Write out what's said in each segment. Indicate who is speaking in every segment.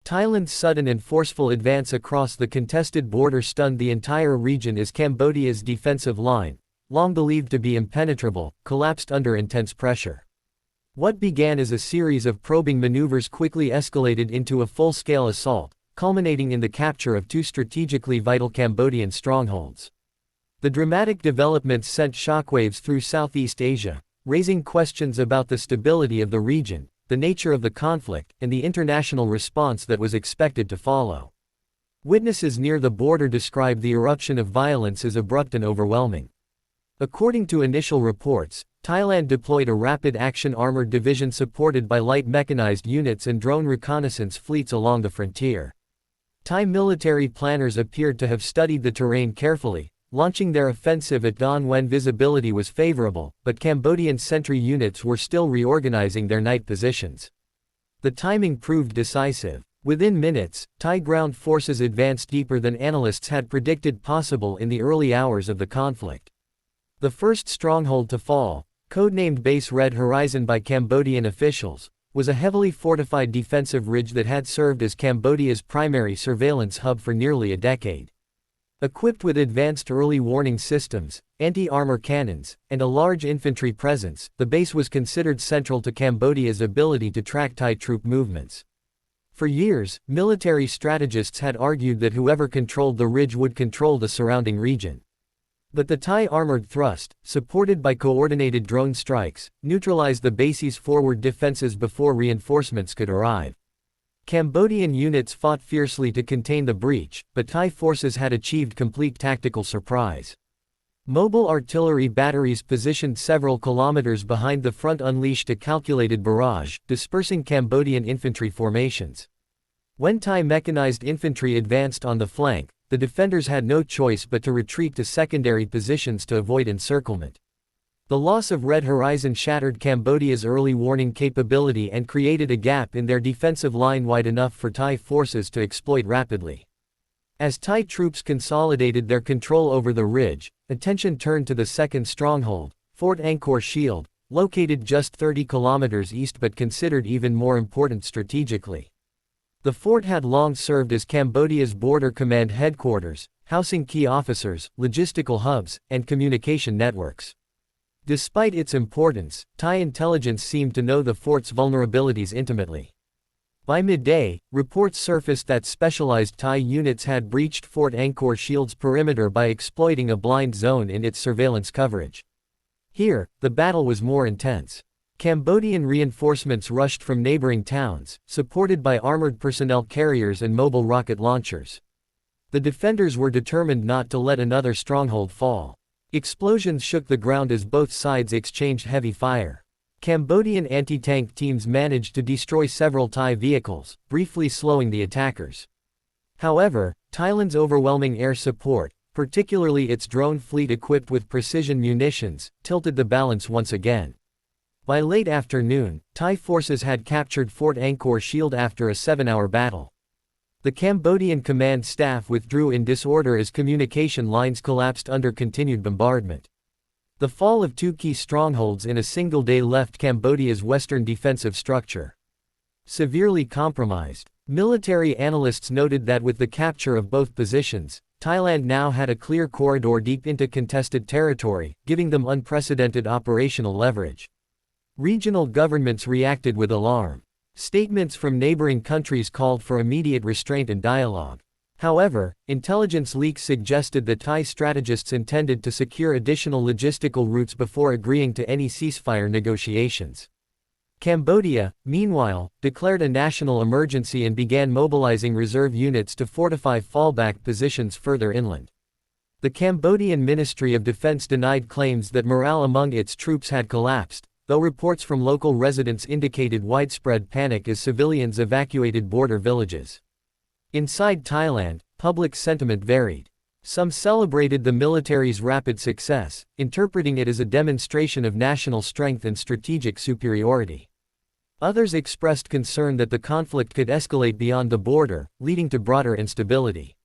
Speaker 1: Thailand's sudden and forceful advance across the contested border stunned the entire region as Cambodia's defensive line, long believed to be impenetrable, collapsed under intense pressure. What began as a series of probing maneuvers quickly escalated into a full-scale assault, culminating in the capture of two strategically vital Cambodian strongholds. The dramatic developments sent shockwaves through Southeast Asia, raising questions about the stability of the region, the nature of the conflict, and the international response that was expected to follow. Witnesses near the border described the eruption of violence as abrupt and overwhelming. According to initial reports, Thailand deployed a rapid action armored division supported by light mechanized units and drone reconnaissance fleets along the frontier. Thai military planners appeared to have studied the terrain carefully, launching their offensive at dawn when visibility was favorable, but Cambodian sentry units were still reorganizing their night positions. The timing proved decisive. Within minutes, Thai ground forces advanced deeper than analysts had predicted possible in the early hours of the conflict. The first stronghold to fall, codenamed Base Red Horizon by Cambodian officials, was a heavily fortified defensive ridge that had served as Cambodia's primary surveillance hub for nearly a decade. Equipped with advanced early warning systems, anti-armor cannons, and a large infantry presence, the base was considered central to Cambodia's ability to track Thai troop movements. For years, military strategists had argued that whoever controlled the ridge would control the surrounding region. But the Thai armored thrust, supported by coordinated drone strikes, neutralized the base's forward defenses before reinforcements could arrive. Cambodian units fought fiercely to contain the breach, but Thai forces had achieved complete tactical surprise. Mobile artillery batteries positioned several kilometers behind the front unleashed a calculated barrage, dispersing Cambodian infantry formations. When Thai mechanized infantry advanced on the flank, the defenders had no choice but to retreat to secondary positions to avoid encirclement. The loss of Red Horizon shattered Cambodia's early warning capability and created a gap in their defensive line wide enough for Thai forces to exploit rapidly. As Thai troops consolidated their control over the ridge, attention turned to the second stronghold, Fort Angkor Shield, located just 30 kilometers east but considered even more important strategically. The fort had long served as Cambodia's border command headquarters, housing key officers, logistical hubs, and communication networks. Despite its importance, Thai intelligence seemed to know the fort's vulnerabilities intimately. By midday, reports surfaced that specialized Thai units had breached Fort Angkor Shield's perimeter by exploiting a blind zone in its surveillance coverage. Here, the battle was more intense. Cambodian reinforcements rushed from neighboring towns, supported by armored personnel carriers and mobile rocket launchers. The defenders were determined not to let another stronghold fall. Explosions shook the ground as both sides exchanged heavy fire. Cambodian anti-tank teams managed to destroy several Thai vehicles, briefly slowing the attackers. However, Thailand's overwhelming air support, particularly its drone fleet equipped with precision munitions, tilted the balance once again. By late afternoon, Thai forces had captured Fort Angkor Shield after a 7-hour battle. The Cambodian command staff withdrew in disorder as communication lines collapsed under continued bombardment. The fall of two key strongholds in a single day left Cambodia's western defensive structure severely compromised. Military analysts noted that with the capture of both positions, Thailand now had a clear corridor deep into contested territory, giving them unprecedented operational leverage. Regional governments reacted with alarm. Statements from neighboring countries called for immediate restraint and dialogue. However, intelligence leaks suggested that Thai strategists intended to secure additional logistical routes before agreeing to any ceasefire negotiations. Cambodia, meanwhile, declared a national emergency and began mobilizing reserve units to fortify fallback positions further inland. The Cambodian Ministry of Defense denied claims that morale among its troops had collapsed, though reports from local residents indicated widespread panic as civilians evacuated border villages. Inside Thailand, public sentiment varied. Some celebrated the military's rapid success, interpreting it as a demonstration of national strength and strategic superiority. Others expressed concern that the conflict could escalate beyond the border, leading to broader instability.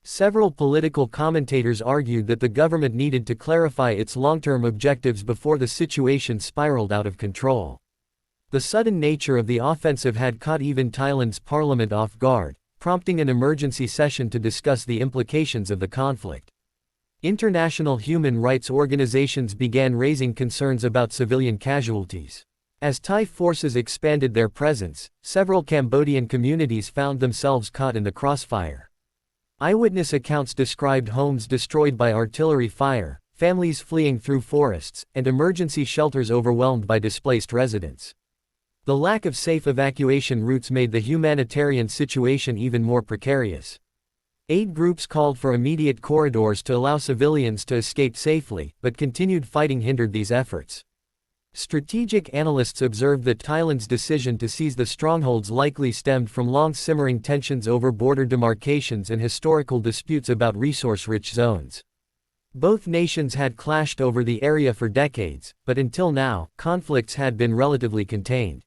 Speaker 1: Several political commentators argued that the government needed to clarify its long-term objectives before the situation spiraled out of control. The sudden nature of the offensive had caught even Thailand's parliament off guard, prompting an emergency session to discuss the implications of the conflict. International human rights organizations began raising concerns about civilian casualties. As Thai forces expanded their presence, several Cambodian communities found themselves caught in the crossfire. Eyewitness accounts described homes destroyed by artillery fire, families fleeing through forests, and emergency shelters overwhelmed by displaced residents. The lack of safe evacuation routes made the humanitarian situation even more precarious. Aid groups called for immediate corridors to allow civilians to escape safely, but continued fighting hindered these efforts. Strategic analysts observed that Thailand's decision to seize the strongholds likely stemmed from long-simmering tensions over border demarcations and historical disputes about resource-rich zones. Both nations had clashed over the area for decades, but until now, conflicts had been relatively contained.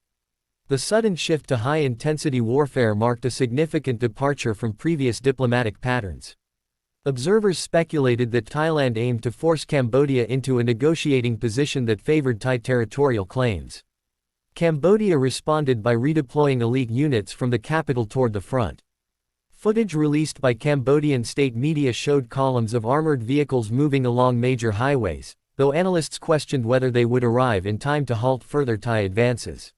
Speaker 1: The sudden shift to high-intensity warfare marked a significant departure from previous diplomatic patterns. Observers speculated that Thailand aimed to force Cambodia into a negotiating position that favored Thai territorial claims. Cambodia responded by redeploying elite units from the capital toward the front. Footage released by Cambodian state media showed columns of armored vehicles moving along major highways, though analysts questioned whether they would arrive in time to halt further Thai advances.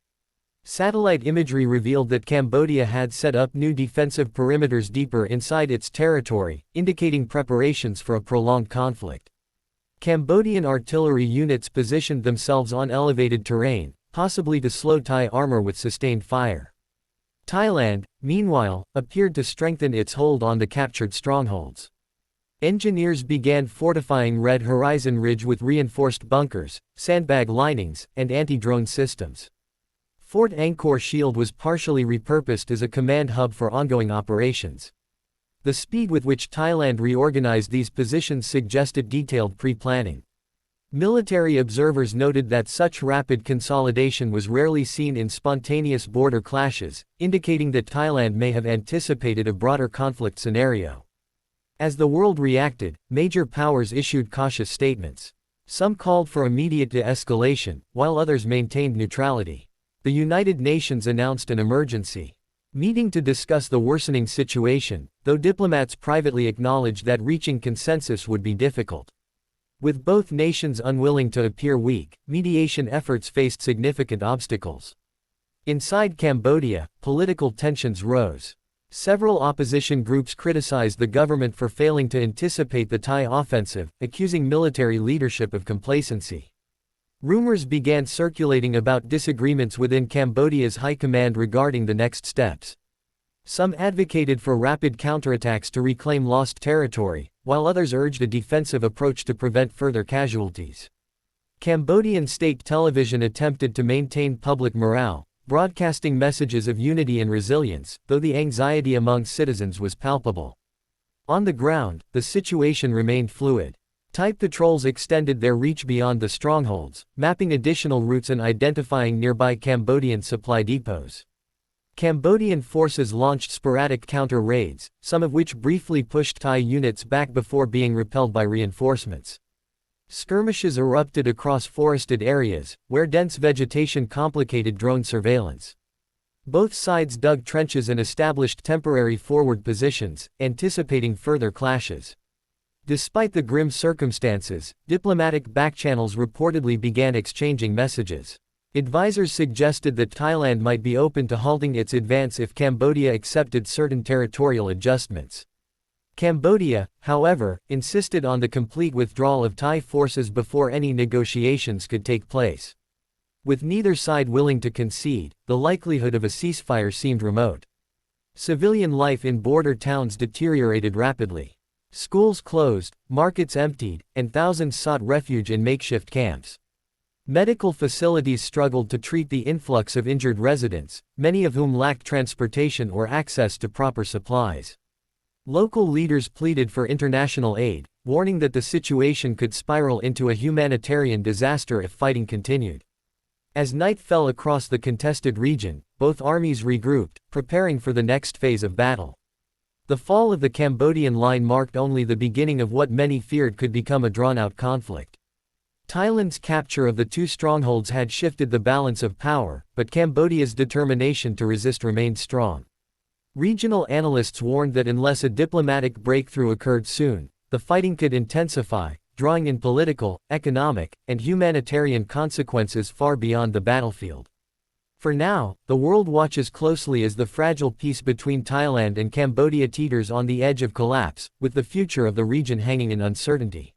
Speaker 1: Satellite imagery revealed that Cambodia had set up new defensive perimeters deeper inside its territory, indicating preparations for a prolonged conflict. Cambodian artillery units positioned themselves on elevated terrain, possibly to slow Thai armor with sustained fire. Thailand, meanwhile, appeared to strengthen its hold on the captured strongholds. Engineers began fortifying Red Horizon Ridge with reinforced bunkers, sandbag linings, and anti-drone systems. Fort Angkor Shield was partially repurposed as a command hub for ongoing operations. The speed with which Thailand reorganized these positions suggested detailed pre-planning. Military observers noted that such rapid consolidation was rarely seen in spontaneous border clashes, indicating that Thailand may have anticipated a broader conflict scenario. As the world reacted, major powers issued cautious statements. Some called for immediate de-escalation, while others maintained neutrality. The United Nations announced an emergency meeting to discuss the worsening situation, though diplomats privately acknowledged that reaching consensus would be difficult. With both nations unwilling to appear weak, mediation efforts faced significant obstacles. Inside Cambodia, political tensions rose. Several opposition groups criticized the government for failing to anticipate the Thai offensive, accusing military leadership of complacency. Rumors began circulating about disagreements within Cambodia's high command regarding the next steps. Some advocated for rapid counterattacks to reclaim lost territory, while others urged a defensive approach to prevent further casualties. Cambodian state television attempted to maintain public morale, broadcasting messages of unity and resilience, though the anxiety among citizens was palpable. On the ground, the situation remained fluid. Thai patrols extended their reach beyond the strongholds, mapping additional routes and identifying nearby Cambodian supply depots. Cambodian forces launched sporadic counter-raids, some of which briefly pushed Thai units back before being repelled by reinforcements. Skirmishes erupted across forested areas, where dense vegetation complicated drone surveillance. Both sides dug trenches and established temporary forward positions, anticipating further clashes. Despite the grim circumstances, diplomatic backchannels reportedly began exchanging messages. Advisors suggested that Thailand might be open to halting its advance if Cambodia accepted certain territorial adjustments. Cambodia, however, insisted on the complete withdrawal of Thai forces before any negotiations could take place. With neither side willing to concede, the likelihood of a ceasefire seemed remote. Civilian life in border towns deteriorated rapidly. Schools closed, markets emptied, and thousands sought refuge in makeshift camps. Medical facilities struggled to treat the influx of injured residents, many of whom lacked transportation or access to proper supplies. Local leaders pleaded for international aid, warning that the situation could spiral into a humanitarian disaster if fighting continued. As night fell across the contested region, both armies regrouped, preparing for the next phase of battle. The fall of the Cambodian line marked only the beginning of what many feared could become a drawn-out conflict. Thailand's capture of the two strongholds had shifted the balance of power, but Cambodia's determination to resist remained strong. Regional analysts warned that unless a diplomatic breakthrough occurred soon, the fighting could intensify, drawing in political, economic, and humanitarian consequences far beyond the battlefield. For now, the world watches closely as the fragile peace between Thailand and Cambodia teeters on the edge of collapse, with the future of the region hanging in uncertainty.